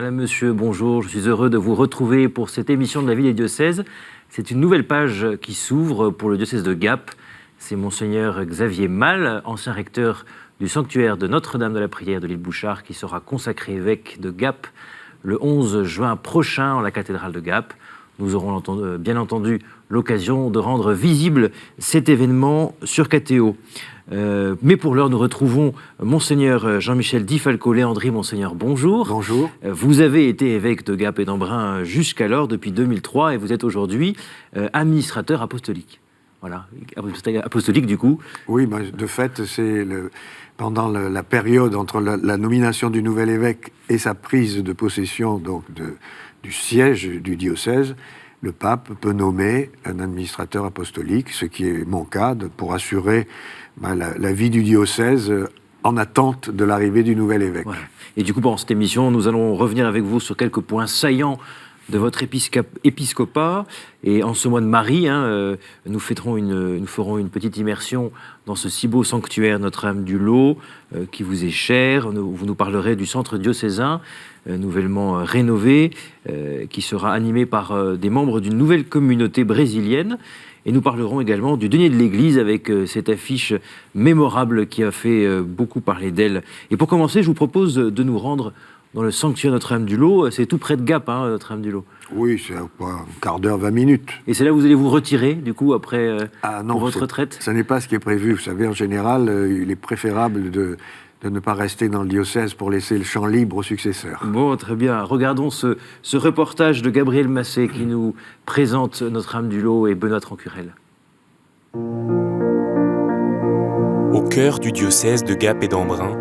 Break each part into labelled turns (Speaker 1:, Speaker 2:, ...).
Speaker 1: Madame, Monsieur, bonjour. Je suis heureux de vous retrouver pour cette émission de la vie des diocèses. C'est une nouvelle page qui s'ouvre pour le diocèse de Gap. C'est Monseigneur Xavier Mal, ancien recteur du sanctuaire de Notre-Dame de la Prière de l'île Bouchard, qui sera consacré évêque de Gap le 11 juin prochain en la cathédrale de Gap. Nous aurons bien entendu l'occasion de rendre visible cet événement sur KTO. Mais pour l'heure, nous retrouvons Monseigneur Jean-Michel Di Falco-Léandri. Monseigneur, bonjour.
Speaker 2: Bonjour.
Speaker 1: Vous avez été évêque de Gap et d'Embrun jusqu'alors, depuis 2003, et vous êtes aujourd'hui administrateur apostolique. Voilà, apostolique du coup.
Speaker 2: Oui, de fait, c'est pendant la période entre la nomination du nouvel évêque et sa prise de possession donc du siège du diocèse, le pape peut nommer un administrateur apostolique, ce qui est mon cas, pour assurer la vie du diocèse en attente de l'arrivée du nouvel évêque.
Speaker 1: Voilà. Et du coup, pendant cette émission, nous allons revenir avec vous sur quelques points saillants de votre épiscopat. Et en ce mois de Marie, nous ferons une petite immersion dans ce si beau sanctuaire Notre-Dame du Lot, qui vous est cher. Vous nous parlerez du centre diocésain, nouvellement rénové, qui sera animé par des membres d'une nouvelle communauté brésilienne. Et nous parlerons également du denier de l'Église avec cette affiche mémorable qui a fait beaucoup parler d'elle. Et pour commencer, je vous propose de nous rendre dans le sanctuaire Notre-Dame du Lot. C'est tout près de Gap, Notre-Dame du Lot.
Speaker 2: Oui, c'est un quart d'heure, 20 minutes.
Speaker 1: Et c'est là où vous allez vous retirer, du coup, après pour votre retraite ?
Speaker 2: Ce n'est pas ce qui est prévu. Vous savez, en général, il est préférable de ne pas rester dans le diocèse pour laisser le champ libre aux successeurs.
Speaker 1: Bon, très bien. Regardons ce reportage de Gabriel Massé qui nous présente Notre-Dame du Lot et Benoît Trancurel.
Speaker 3: Au cœur du diocèse de Gap et d'Embrun,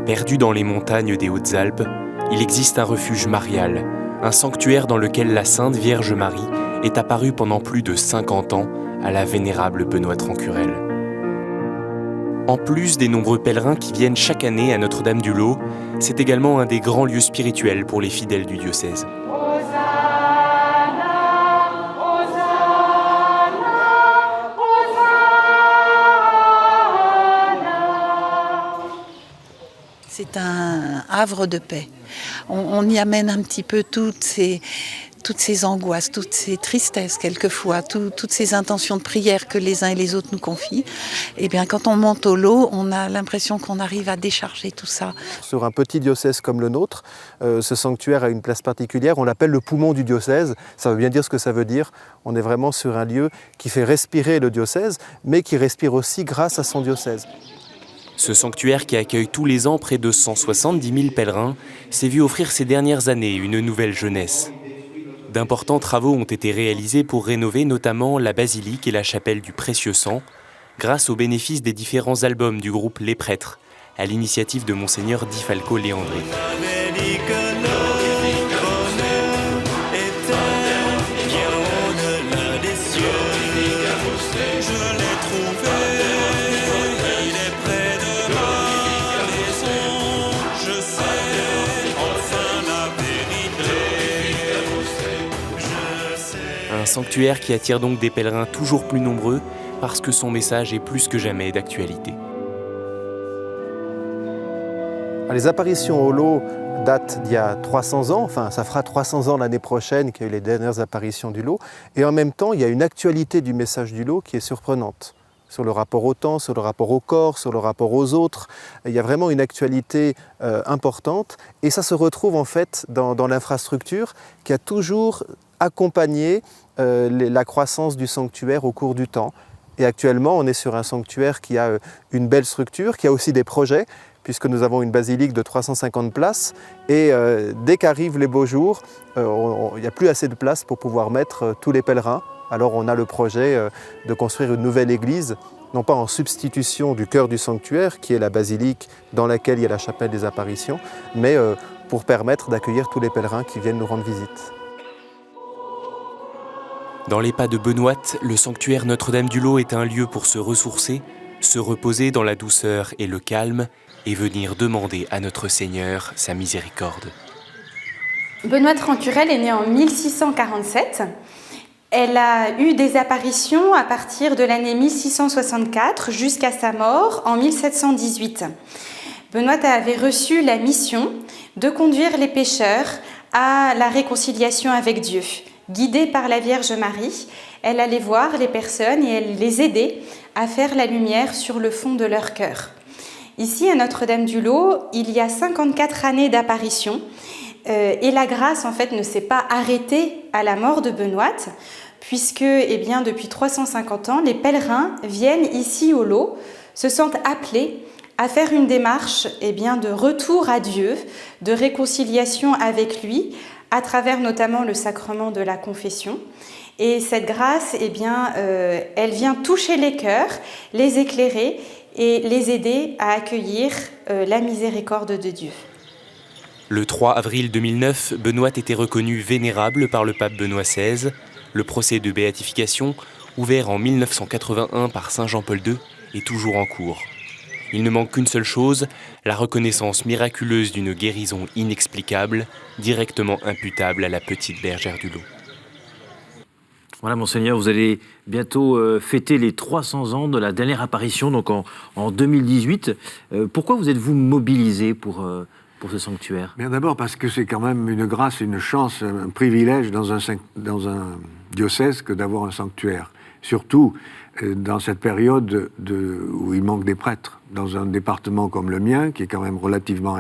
Speaker 3: perdu dans les montagnes des Hautes-Alpes, il existe un refuge marial, un sanctuaire dans lequel la Sainte Vierge Marie est apparue pendant plus de 50 ans à la vénérable Benoît Trancurel. En plus des nombreux pèlerins qui viennent chaque année à Notre-Dame du Lot, c'est également un des grands lieux spirituels pour les fidèles du diocèse.
Speaker 4: C'est un havre de paix. On y amène un petit peu toutes ces angoisses, toutes ces tristesses quelquefois, toutes ces intentions de prière que les uns et les autres nous confient. Et bien, quand on monte au lot, on a l'impression qu'on arrive à décharger tout ça.
Speaker 5: Sur un petit diocèse comme le nôtre, ce sanctuaire a une place particulière. On l'appelle le poumon du diocèse. Ça veut bien dire ce que ça veut dire. On est vraiment sur un lieu qui fait respirer le diocèse, mais qui respire aussi grâce à son diocèse.
Speaker 3: Ce sanctuaire qui accueille tous les ans près de 170 000 pèlerins s'est vu offrir ces dernières années une nouvelle jeunesse. D'importants travaux ont été réalisés pour rénover notamment la basilique et la chapelle du Précieux Sang, grâce au bénéfice des différents albums du groupe Les Prêtres, à l'initiative de Monseigneur Di Falco-Léandri. Un sanctuaire qui attire donc des pèlerins toujours plus nombreux parce que son message est plus que jamais d'actualité.
Speaker 5: Les apparitions au lot datent d'il y a 300 ans, enfin ça fera 300 ans l'année prochaine qu'il y a eu les dernières apparitions du lot, et en même temps il y a une actualité du message du lot qui est surprenante. Sur le rapport au temps, sur le rapport au corps, sur le rapport aux autres. Il y a vraiment une actualité importante et ça se retrouve en fait dans l'infrastructure qui a toujours accompagné la croissance du sanctuaire au cours du temps. Et actuellement, on est sur un sanctuaire qui a une belle structure, qui a aussi des projets, puisque nous avons une basilique de 350 places. Et dès qu'arrivent les beaux jours, il n'y a plus assez de place pour pouvoir mettre tous les pèlerins. Alors on a le projet de construire une nouvelle église, non pas en substitution du cœur du sanctuaire, qui est la basilique dans laquelle il y a la chapelle des apparitions, mais pour permettre d'accueillir tous les pèlerins qui viennent nous rendre visite.
Speaker 3: Dans les pas de Benoît, le sanctuaire Notre-Dame du Lot est un lieu pour se ressourcer, se reposer dans la douceur et le calme, et venir demander à notre Seigneur sa miséricorde.
Speaker 6: Benoît Trancurel est né en 1647. Elle a eu des apparitions à partir de l'année 1664 jusqu'à sa mort en 1718. Benoît avait reçu la mission de conduire les pécheurs à la réconciliation avec Dieu. Guidée par la Vierge Marie, elle allait voir les personnes et elle les aidait à faire la lumière sur le fond de leur cœur. Ici, à Notre-Dame-du-Lot, il y a 54 années d'apparition et la grâce, en fait, ne s'est pas arrêtée à la mort de Benoît, puisque, depuis 350 ans, les pèlerins viennent ici au Lot, se sentent appelés à faire une démarche de retour à Dieu, de réconciliation avec lui, à travers notamment le sacrement de la confession. Et cette grâce, elle vient toucher les cœurs, les éclairer et les aider à accueillir la miséricorde de Dieu.
Speaker 3: Le 3 avril 2009, Benoît était reconnu vénérable par le pape Benoît XVI. Le procès de béatification, ouvert en 1981 par Saint Jean-Paul II, est toujours en cours. Il ne manque qu'une seule chose, la reconnaissance miraculeuse d'une guérison inexplicable, directement imputable à la petite bergère du Lot.
Speaker 1: Voilà, Monseigneur, vous allez bientôt fêter les 300 ans de la dernière apparition, donc en 2018. Pourquoi vous êtes-vous mobilisé pour ce sanctuaire?
Speaker 2: Bien d'abord parce que c'est quand même une grâce, une chance, un privilège dans un diocèse que d'avoir un sanctuaire. Surtout dans cette période où il manque des prêtres. Dans un département comme le mien, qui est quand même relativement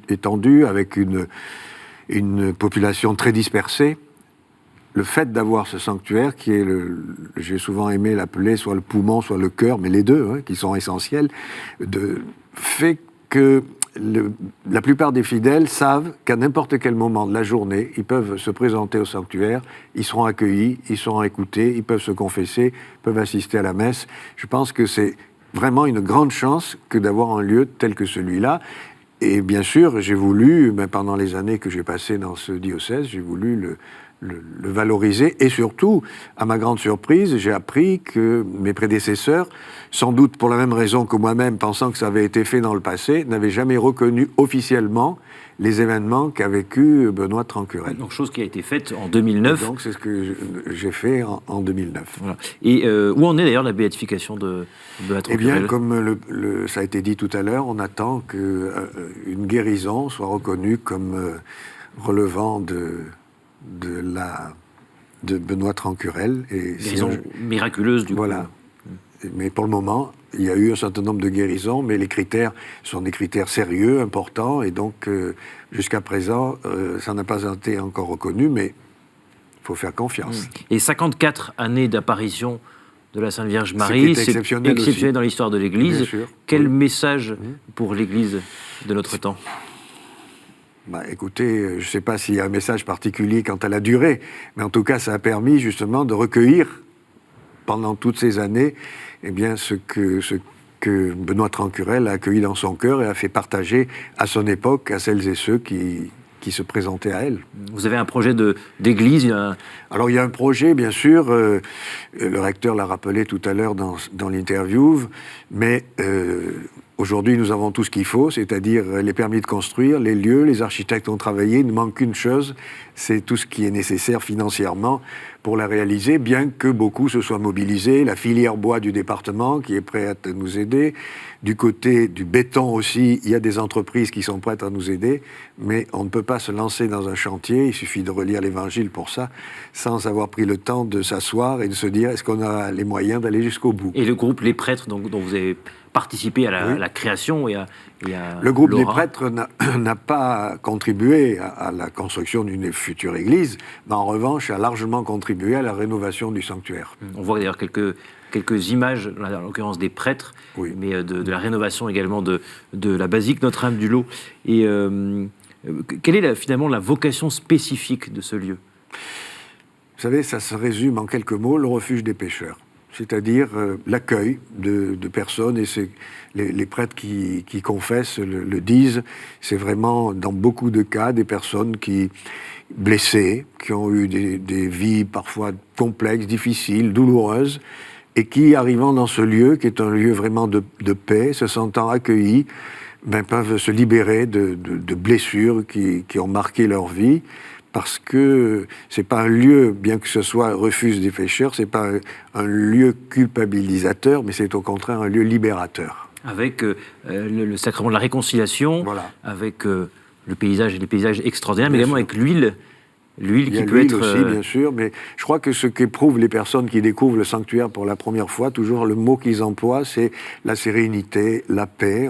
Speaker 2: étendu, avec une population très dispersée, le fait d'avoir ce sanctuaire, qui est, j'ai souvent aimé l'appeler soit le poumon, soit le cœur, mais les deux, qui sont essentiels, fait que la plupart des fidèles savent qu'à n'importe quel moment de la journée, ils peuvent se présenter au sanctuaire, ils seront accueillis, ils seront écoutés, ils peuvent se confesser, peuvent assister à la messe. Je pense que c'est vraiment une grande chance que d'avoir un lieu tel que celui-là. Et bien sûr, j'ai voulu, pendant les années que j'ai passées dans ce diocèse, j'ai voulu le valoriser. Et surtout, à ma grande surprise, j'ai appris que mes prédécesseurs, sans doute pour la même raison que moi-même, pensant que ça avait été fait dans le passé, n'avaient jamais reconnu officiellement les événements qu'a vécu Benoît Trancurel.
Speaker 1: Donc, chose qui a été faite en 2009.
Speaker 2: Et donc, c'est ce que j'ai fait en 2009.
Speaker 1: Voilà. Et où en est d'ailleurs la béatification de Benoît Trancurel?
Speaker 2: Eh bien, comme ça a été dit tout à l'heure, on attend qu'une guérison soit reconnue comme relevant de Benoît Trancurel.
Speaker 1: Guérison miraculeuse, du coup.
Speaker 2: Voilà. Mais pour le moment, il y a eu un certain nombre de guérisons, mais les critères sont des critères sérieux, importants, et donc jusqu'à présent, ça n'a pas été encore reconnu, mais il faut faire confiance.
Speaker 1: Et 54 années d'apparition de la Sainte Vierge Marie, c'est exceptionnel dans l'histoire de l'Église. Quel message pour l'Église de notre temps?
Speaker 2: Écoutez, je ne sais pas s'il y a un message particulier quant à la durée, mais en tout cas, ça a permis justement de recueillir, pendant toutes ces années, ce que Benoît Trancurel a accueilli dans son cœur et a fait partager à son époque à celles et ceux qui se présentaient à elle.
Speaker 1: Vous avez un projet d'église?
Speaker 2: Alors il y a un projet, bien sûr, le recteur l'a rappelé tout à l'heure dans l'interview, mais aujourd'hui nous avons tout ce qu'il faut, c'est-à-dire les permis de construire, les lieux, les architectes ont travaillé, il ne manque qu'une chose, c'est tout ce qui est nécessaire financièrement pour la réaliser, bien que beaucoup se soient mobilisés, la filière bois du département qui est prête à nous aider, du côté du béton aussi, il y a des entreprises qui sont prêtes à nous aider, mais on ne peut pas se lancer dans un chantier, il suffit de relire l'Évangile pour ça, sans avoir pris le temps de s'asseoir et de se dire est-ce qu'on a les moyens d'aller jusqu'au bout.
Speaker 1: Et le groupe Les Prêtres, dont vous avez participé à la création et à
Speaker 2: le groupe
Speaker 1: Laura.
Speaker 2: des prêtres n'a pas contribué à la construction d'une future église, mais en revanche a largement contribué à la rénovation du sanctuaire.
Speaker 1: On voit d'ailleurs quelques images, en l'occurrence des prêtres,
Speaker 2: oui.
Speaker 1: Mais de la rénovation également de la basilique Notre-Dame-du-Lot. Et quelle est finalement la vocation spécifique de ce lieu?
Speaker 2: Vous savez, ça se résume en quelques mots, le refuge des pécheurs. C'est-à-dire l'accueil de personnes, et les prêtres qui confessent le disent, c'est vraiment dans beaucoup de cas des personnes blessées, qui ont eu des vies parfois complexes, difficiles, douloureuses, et qui, arrivant dans ce lieu, qui est un lieu vraiment de paix, se sentant accueillis, peuvent se libérer de blessures qui ont marqué leur vie, parce que c'est pas un lieu, bien que ce soit refuge des pécheurs, c'est pas un lieu culpabilisateur, mais c'est au contraire un lieu libérateur.
Speaker 1: Avec le sacrement de la réconciliation,
Speaker 2: voilà.
Speaker 1: avec les paysages extraordinaires, mais
Speaker 2: Bien
Speaker 1: également
Speaker 2: sûr.
Speaker 1: avec l'huile. L'huile
Speaker 2: Il y a
Speaker 1: qui peut
Speaker 2: l'huile
Speaker 1: être...
Speaker 2: aussi, bien sûr, mais je crois que ce qu'éprouvent les personnes qui découvrent le sanctuaire pour la première fois, toujours le mot qu'ils emploient, c'est la sérénité, la paix.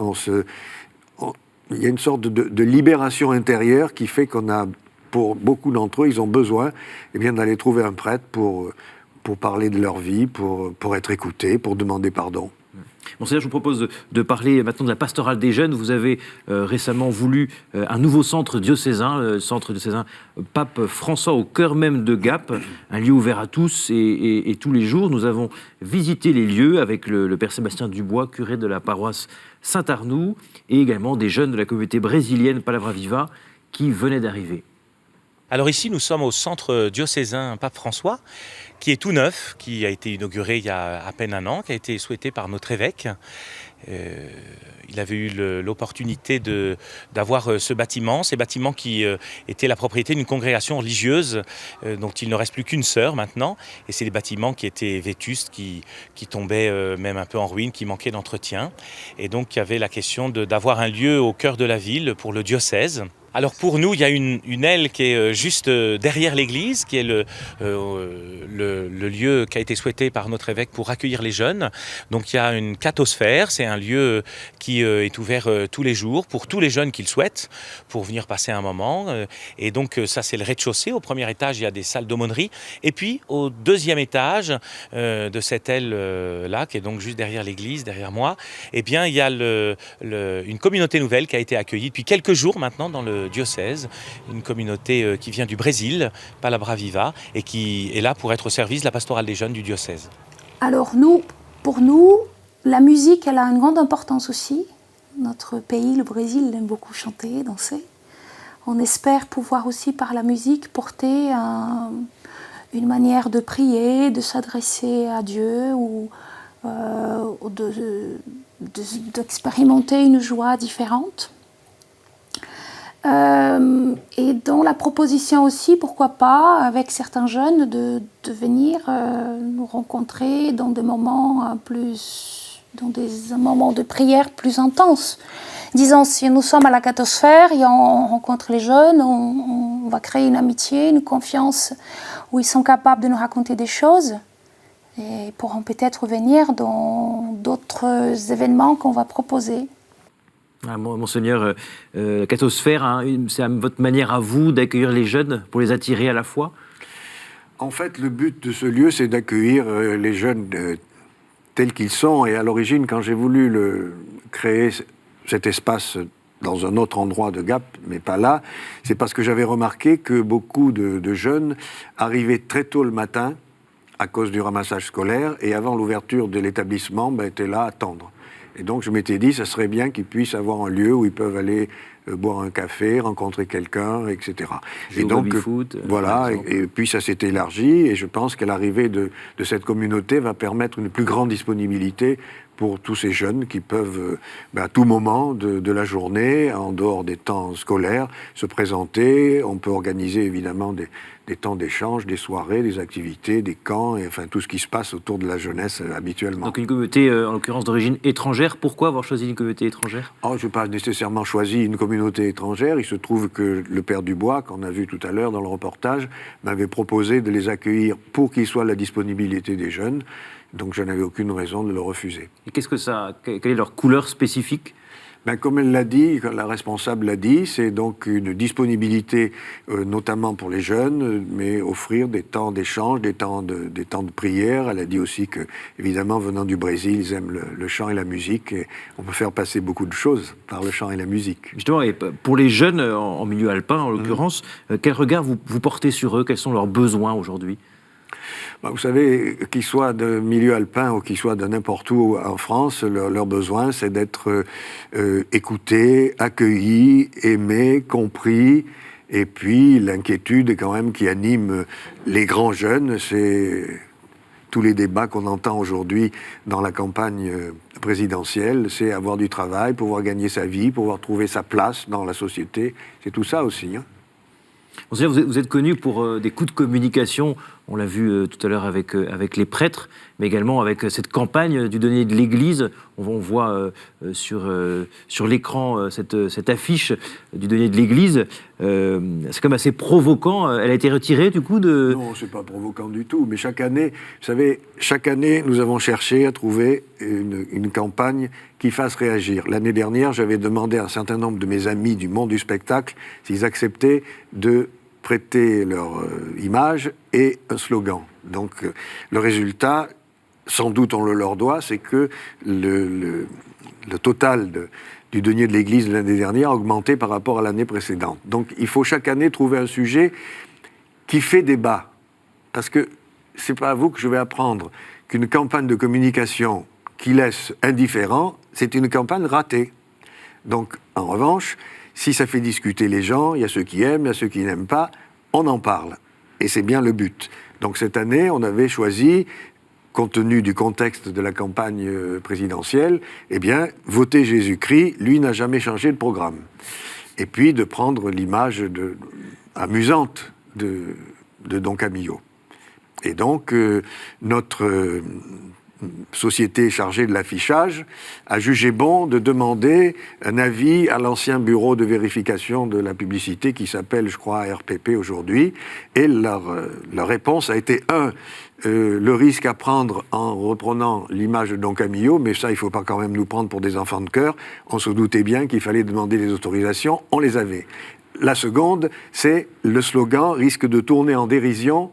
Speaker 2: Il y a une sorte de libération intérieure qui fait qu'on a, pour beaucoup d'entre eux, ils ont besoin d'aller trouver un prêtre pour parler de leur vie, pour être écoutés, pour demander pardon.
Speaker 1: Monseigneur, je vous propose de parler maintenant de la pastorale des jeunes. Vous avez récemment voulu un nouveau centre diocésain, le centre diocésain Pape François au cœur même de Gap, un lieu ouvert à tous et tous les jours. Nous avons visité les lieux avec le Père Sébastien Dubois, curé de la paroisse Saint-Arnoux, et également des jeunes de la communauté brésilienne Palavra Viva qui venaient d'arriver.
Speaker 7: Alors ici, nous sommes au centre diocésain Pape François, qui est tout neuf, qui a été inauguré il y a à peine un an, qui a été souhaité par notre évêque. Il avait eu l'opportunité d'avoir ce bâtiment, ces bâtiments qui étaient la propriété d'une congrégation religieuse dont il ne reste plus qu'une sœur maintenant. Et c'est des bâtiments qui étaient vétustes, qui tombaient même un peu en ruine, qui manquaient d'entretien. Et donc il y avait la question d'avoir un lieu au cœur de la ville pour le diocèse. Alors pour nous, il y a une aile qui est juste derrière l'église, qui est le lieu qui a été souhaité par notre évêque pour accueillir les jeunes. Donc il y a une cathosphère, c'est un lieu qui est ouvert tous les jours pour tous les jeunes qui le souhaitent, pour venir passer un moment. Et donc ça c'est le rez-de-chaussée. Au premier étage, il y a des salles d'aumônerie. Et puis au deuxième étage de cette aile-là, qui est donc juste derrière l'église, derrière moi, eh bien il y a une communauté nouvelle qui a été accueillie depuis quelques jours maintenant dans le diocèse, une communauté qui vient du Brésil, Palavra Viva, et qui est là pour être au service de la pastorale des jeunes du diocèse.
Speaker 8: Alors pour nous, la musique, elle a une grande importance aussi. Notre pays, le Brésil, aime beaucoup chanter, danser. On espère pouvoir aussi par la musique porter une manière de prier, de s'adresser à Dieu ou d'expérimenter une joie différente. Et dans la proposition aussi, pourquoi pas, avec certains jeunes, de venir nous rencontrer dans des moments moments de prière plus intenses. Disons, si nous sommes à la cathosphère et on rencontre les jeunes, on va créer une amitié, une confiance où ils sont capables de nous raconter des choses et pourront peut-être venir dans d'autres événements qu'on va proposer.
Speaker 1: Monseigneur, la cathosphère, hein, c'est votre manière à vous d'accueillir les jeunes, pour les attirer à la fois?
Speaker 2: En fait, le but de ce lieu, c'est d'accueillir les jeunes tels qu'ils sont. Et à l'origine, quand j'ai voulu créer cet espace dans un autre endroit de Gap, mais pas là, c'est parce que j'avais remarqué que beaucoup de jeunes arrivaient très tôt le matin à cause du ramassage scolaire et avant l'ouverture de l'établissement, étaient là à attendre. Et donc je m'étais dit, ça serait bien qu'ils puissent avoir un lieu où ils peuvent aller boire un café, rencontrer quelqu'un, etc.
Speaker 1: Jouer
Speaker 2: et donc,
Speaker 1: au baby-foot,
Speaker 2: voilà, et puis ça s'est élargi, et je pense qu'à l'arrivée de cette communauté va permettre une plus grande disponibilité pour tous ces jeunes qui peuvent, à tout moment de la journée, en dehors des temps scolaires, se présenter. On peut organiser évidemment des temps d'échange, des soirées, des activités, des camps, et enfin tout ce qui se passe autour de la jeunesse habituellement.
Speaker 1: Donc une communauté, en l'occurrence d'origine étrangère. Pourquoi avoir choisi une communauté étrangère?
Speaker 2: Je n'ai pas nécessairement choisi une communauté étrangère. Il se trouve que le Père Dubois, qu'on a vu tout à l'heure dans le reportage, m'avait proposé de les accueillir pour qu'ils soient à la disponibilité des jeunes. Donc je n'avais aucune raison de le refuser.
Speaker 1: Et quelle est leur couleur spécifique?
Speaker 2: Comme elle l'a dit, comme la responsable l'a dit, c'est donc une disponibilité, notamment pour les jeunes, mais offrir des temps d'échange, des temps de prière. Elle a dit aussi que, évidemment, venant du Brésil, ils aiment le chant et la musique, et on peut faire passer beaucoup de choses par le chant et la musique.
Speaker 1: Justement, et pour les jeunes en milieu alpin, en l'occurrence, quel regard vous portez sur eux? Quels sont leurs besoins aujourd'hui?
Speaker 2: Vous savez, qu'ils soient de milieu alpin ou qu'ils soient de n'importe où en France, leur besoin, c'est d'être écoutés, accueillis, aimés, compris. Et puis, l'inquiétude quand même qui anime les grands jeunes, c'est tous les débats qu'on entend aujourd'hui dans la campagne présidentielle, c'est avoir du travail, pouvoir gagner sa vie, pouvoir trouver sa place dans la société. C'est tout ça aussi, hein.
Speaker 1: Vous êtes connu pour des coups de communication On l'a vu tout à l'heure avec les prêtres, mais également avec cette campagne du denier de l'Église. On voit sur l'écran cette affiche du denier de l'Église. C'est comme assez provoquant. Elle a été retirée du coup de...
Speaker 2: Non, c'est pas provoquant du tout. Mais chaque année, vous savez, chaque année, nous avons cherché à trouver une campagne qui fasse réagir. L'année dernière, j'avais demandé à un certain nombre de mes amis du monde du spectacle s'ils acceptaient de prêter leur image et un slogan. Donc, le résultat, sans doute on le leur doit, c'est que le total du denier de l'Église de l'année dernière a augmenté par rapport à l'année précédente. Donc, il faut chaque année trouver un sujet qui fait débat. Parce que c'est pas à vous que je vais apprendre qu'une campagne de communication qui laisse indifférent, c'est une campagne ratée. Donc, en revanche, si ça fait discuter les gens, il y a ceux qui aiment, il y a ceux qui n'aiment pas, on en parle. Et c'est bien le but. Donc cette année, on avait choisi, compte tenu du contexte de la campagne présidentielle, eh bien, voter Jésus-Christ, lui n'a jamais changé de programme. Et puis de prendre l'image amusante de Don Camillo. Et donc, notre société chargée de l'affichage a jugé bon de demander un avis à l'ancien bureau de vérification de la publicité qui s'appelle, je crois, RPP aujourd'hui. Et leur réponse a été, le risque à prendre en reprenant l'image de Don Camillo, mais ça, il ne faut pas quand même nous prendre pour des enfants de cœur. On se doutait bien qu'il fallait demander les autorisations, on les avait. La seconde, c'est le slogan risque de tourner en dérision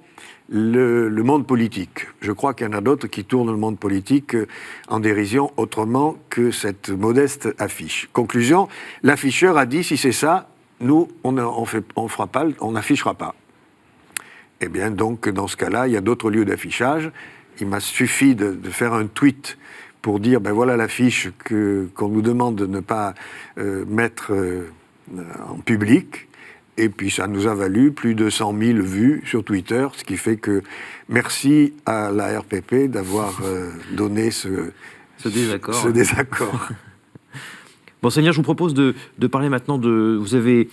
Speaker 2: le monde politique. Je crois qu'il y en a d'autres qui tournent le monde politique en dérision autrement que cette modeste affiche. Conclusion, l'afficheur a dit, si c'est ça, nous, on n'affichera pas. Eh bien, donc, dans ce cas-là, il y a d'autres lieux d'affichage. Il m'a suffi de faire un tweet pour dire, ben voilà l'affiche qu'on nous demande de ne pas mettre en public. Et puis ça nous a valu plus de 100 000 vues sur Twitter, ce qui fait que merci à la RPP d'avoir donné ce désaccord.
Speaker 1: Bon, Seigneur, je vous propose de parler maintenant Vous avez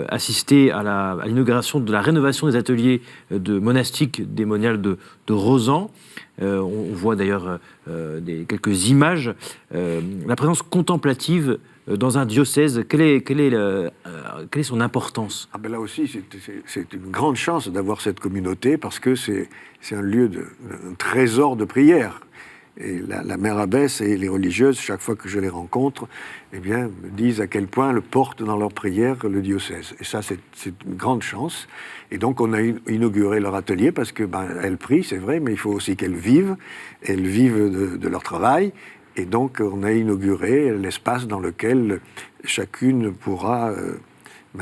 Speaker 1: assisté à l'inauguration de la rénovation des ateliers monastiques des moniales de Rozan. On voit d'ailleurs quelques images. La présence contemplative dans un diocèse, quelle est son importance ?
Speaker 2: Ah ben là aussi, c'est une grande chance d'avoir cette communauté parce que c'est un lieu un trésor de prière. Et la mère abbesse et les religieuses, chaque fois que je les rencontre, eh bien, me disent à quel point elles portent dans leur prière le diocèse. Et ça, c'est une grande chance. Et donc, on a inauguré leur atelier parce que elles prient, c'est vrai, mais il faut aussi qu'elles vivent de leur travail. Et donc, on a inauguré l'espace dans lequel chacune pourra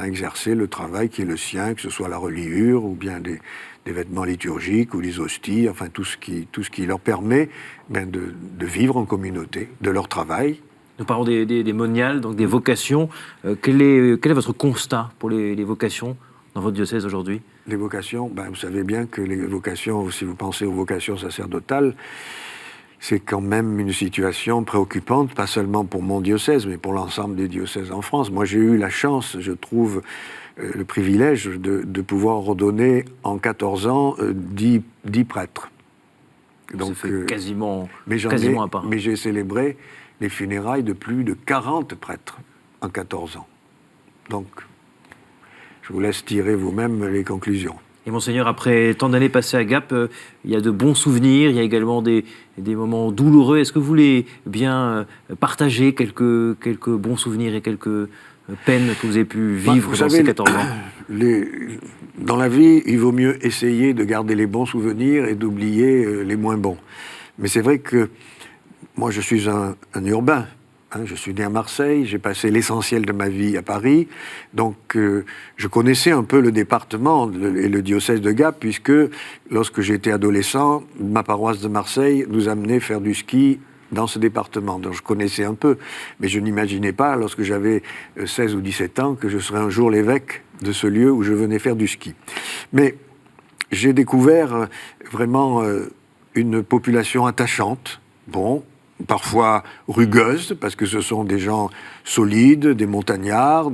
Speaker 2: exercer le travail qui est le sien, que ce soit la reliure ou bien des vêtements liturgiques ou les hosties, enfin tout ce qui leur permet de vivre en communauté, de leur travail.
Speaker 1: Nous parlons des moniales, donc des vocations. Quel est votre constat pour les vocations dans votre diocèse aujourd'hui ?
Speaker 2: Les vocations, vous savez bien que les vocations, si vous pensez aux vocations sacerdotales, c'est quand même une situation préoccupante, pas seulement pour mon diocèse, mais pour l'ensemble des diocèses en France. Moi, j'ai eu la chance, je trouve, le privilège de pouvoir ordonner en 14 ans 10 prêtres.
Speaker 1: Donc, ça fait quasiment un pas.
Speaker 2: Mais j'ai célébré les funérailles de plus de 40 prêtres en 14 ans. Donc, je vous laisse tirer vous-même les conclusions.
Speaker 1: Et Monseigneur, après tant d'années passées à Gap, il y a de bons souvenirs, il y a également des moments douloureux. Est-ce que vous voulez bien partager quelques bons souvenirs et quelques peines que vous avez pu vivre dans ces 14 ans ?
Speaker 2: Dans la vie, il vaut mieux essayer de garder les bons souvenirs et d'oublier les moins bons. Mais c'est vrai que moi, je suis un urbain. Je suis né à Marseille, j'ai passé l'essentiel de ma vie à Paris, donc je connaissais un peu le département et le diocèse de Gap, puisque lorsque j'étais adolescent, ma paroisse de Marseille nous amenait faire du ski dans ce département. Donc je connaissais un peu, mais je n'imaginais pas, lorsque j'avais 16 ou 17 ans, que je serais un jour l'évêque de ce lieu où je venais faire du ski. Mais j'ai découvert vraiment une population attachante, parfois rugueuses, parce que ce sont des gens solides, des montagnards,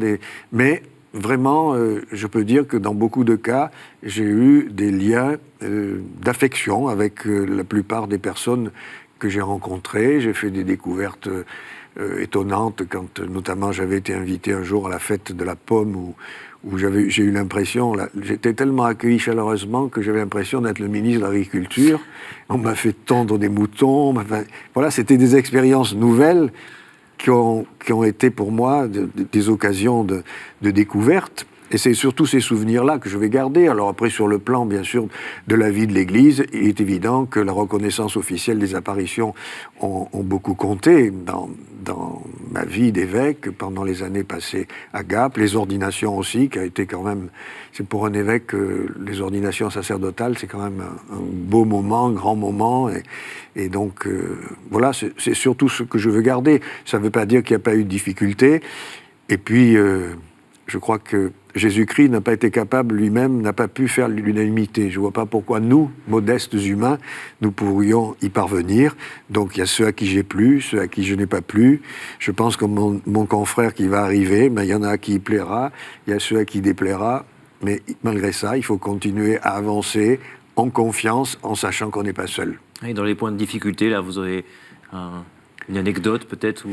Speaker 2: mais vraiment, je peux dire que dans beaucoup de cas, j'ai eu des liens d'affection avec la plupart des personnes que j'ai rencontrées. J'ai fait des découvertes étonnantes quand, notamment, j'avais été invité un jour à la fête de la pomme où j'ai eu l'impression, j'étais tellement accueilli chaleureusement que j'avais l'impression d'être le ministre de l'Agriculture. On m'a fait tondre des moutons. Voilà, c'était des expériences nouvelles qui ont été pour moi des occasions de découverte. Et c'est surtout ces souvenirs-là que je vais garder. Alors après, sur le plan, bien sûr, de la vie de l'Église, il est évident que la reconnaissance officielle des apparitions ont beaucoup compté dans ma vie d'évêque pendant les années passées à Gap. Les ordinations aussi, qui a été quand même... C'est pour un évêque, les ordinations sacerdotales, c'est quand même un beau moment, un grand moment. Et donc, voilà, c'est surtout ce que je veux garder. Ça ne veut pas dire qu'il n'y a pas eu de difficultés. Et puis, je crois que Jésus-Christ n'a pas été capable lui-même, n'a pas pu faire l'unanimité. Je ne vois pas pourquoi nous, modestes humains, nous pourrions y parvenir. Donc il y a ceux à qui j'ai plu, ceux à qui je n'ai pas plu. Je pense que mon confrère qui va arriver, il y en a à qui il plaira, il y a ceux à qui il déplaira. Mais malgré ça, il faut continuer à avancer en confiance, en sachant qu'on n'est pas seul.
Speaker 1: Et dans les points de difficulté, là, vous aurez une anecdote peut-être ou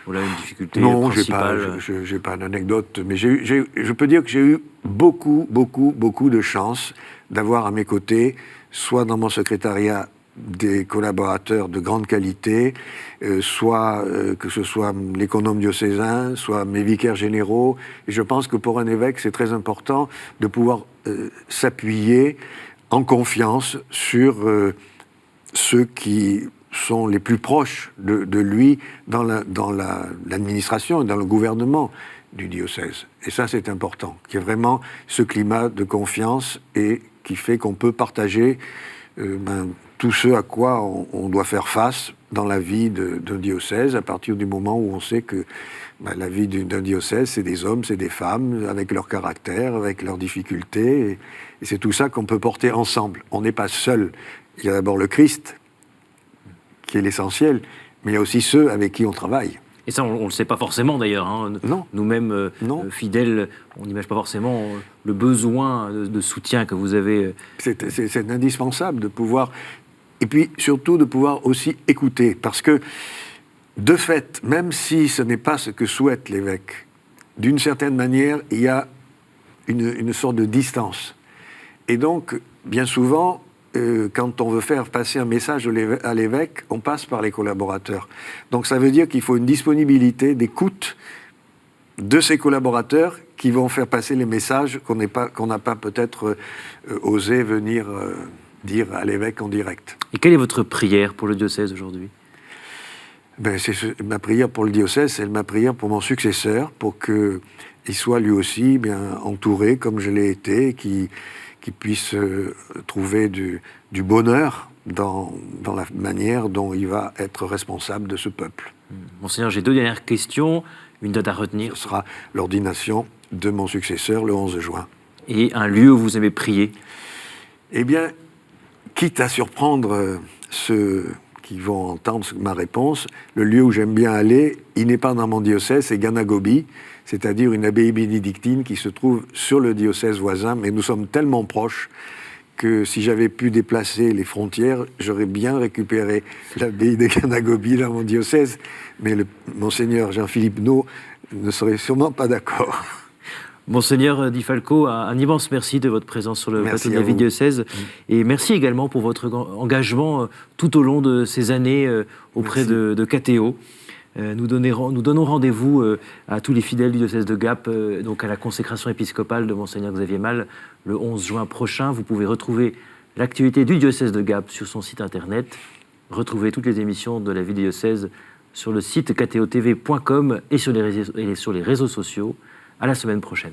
Speaker 1: voilà, une difficulté principale?
Speaker 2: Non, je n'ai pas d'anecdote, mais je peux dire que j'ai eu beaucoup de chance d'avoir à mes côtés, soit dans mon secrétariat, des collaborateurs de grande qualité, soit que ce soit l'économe diocésain, soit mes vicaires généraux. Et je pense que pour un évêque, c'est très important de pouvoir s'appuyer en confiance sur ceux qui sont les plus proches de lui dans l'administration et dans le gouvernement du diocèse. Et ça, c'est important, qu'il y ait vraiment ce climat de confiance et qui fait qu'on peut partager tout ce à quoi on doit faire face dans la vie d'un diocèse, à partir du moment où on sait que la vie d'un diocèse, c'est des hommes, c'est des femmes, avec leur caractère, avec leurs difficultés, et c'est tout ça qu'on peut porter ensemble. On n'est pas seul. Il y a d'abord le Christ, qui est l'essentiel, mais il y a aussi ceux avec qui on travaille.
Speaker 1: Et ça, on ne le sait pas forcément d'ailleurs. Hein.
Speaker 2: Non.
Speaker 1: Nous-mêmes, fidèles, on n'imagine pas forcément le besoin de soutien que vous avez.
Speaker 2: C'est indispensable de pouvoir... Et puis surtout de pouvoir aussi écouter, parce que de fait, même si ce n'est pas ce que souhaite l'évêque, d'une certaine manière, il y a une sorte de distance. Et donc, bien souvent, quand on veut faire passer un message à l'évêque, on passe par les collaborateurs. Donc ça veut dire qu'il faut une disponibilité d'écoute de ces collaborateurs qui vont faire passer les messages qu'on n'a pas peut-être osé venir dire à l'évêque en direct.
Speaker 1: Et quelle est votre prière pour le diocèse aujourd'hui ?
Speaker 2: Ma prière pour le diocèse, c'est ma prière pour mon successeur, pour qu'il soit lui aussi entouré comme je l'ai été, qu'il puisse trouver du bonheur dans la manière dont il va être responsable de ce peuple.
Speaker 1: Monseigneur, j'ai 2 dernières questions, une date à retenir.
Speaker 2: Ce sera l'ordination de mon successeur le 11 juin.
Speaker 1: Et un lieu où vous aimez prier ?
Speaker 2: Eh bien, quitte à surprendre ceux qui vont entendre ma réponse, le lieu où j'aime bien aller, il n'est pas dans mon diocèse, c'est Ganagobi, c'est-à-dire une abbaye bénédictine qui se trouve sur le diocèse voisin, mais nous sommes tellement proches que si j'avais pu déplacer les frontières, j'aurais bien récupéré l'abbaye de Ganagobi dans mon diocèse, mais Monseigneur Jean-Philippe No ne serait sûrement pas d'accord.
Speaker 1: Monseigneur Di Falco, un immense merci de votre présence sur le plateau de la vie diocèse. Et merci également pour votre engagement tout au long de ces années auprès de Catéo. Nous donnons rendez-vous à tous les fidèles du diocèse de Gap, donc à la consécration épiscopale de Monseigneur Xavier Mal le 11 juin prochain. Vous pouvez retrouver l'actualité du diocèse de Gap sur son site internet. Retrouvez toutes les émissions de la vie diocèse sur le site kteotv.com et sur les réseaux sociaux. À la semaine prochaine.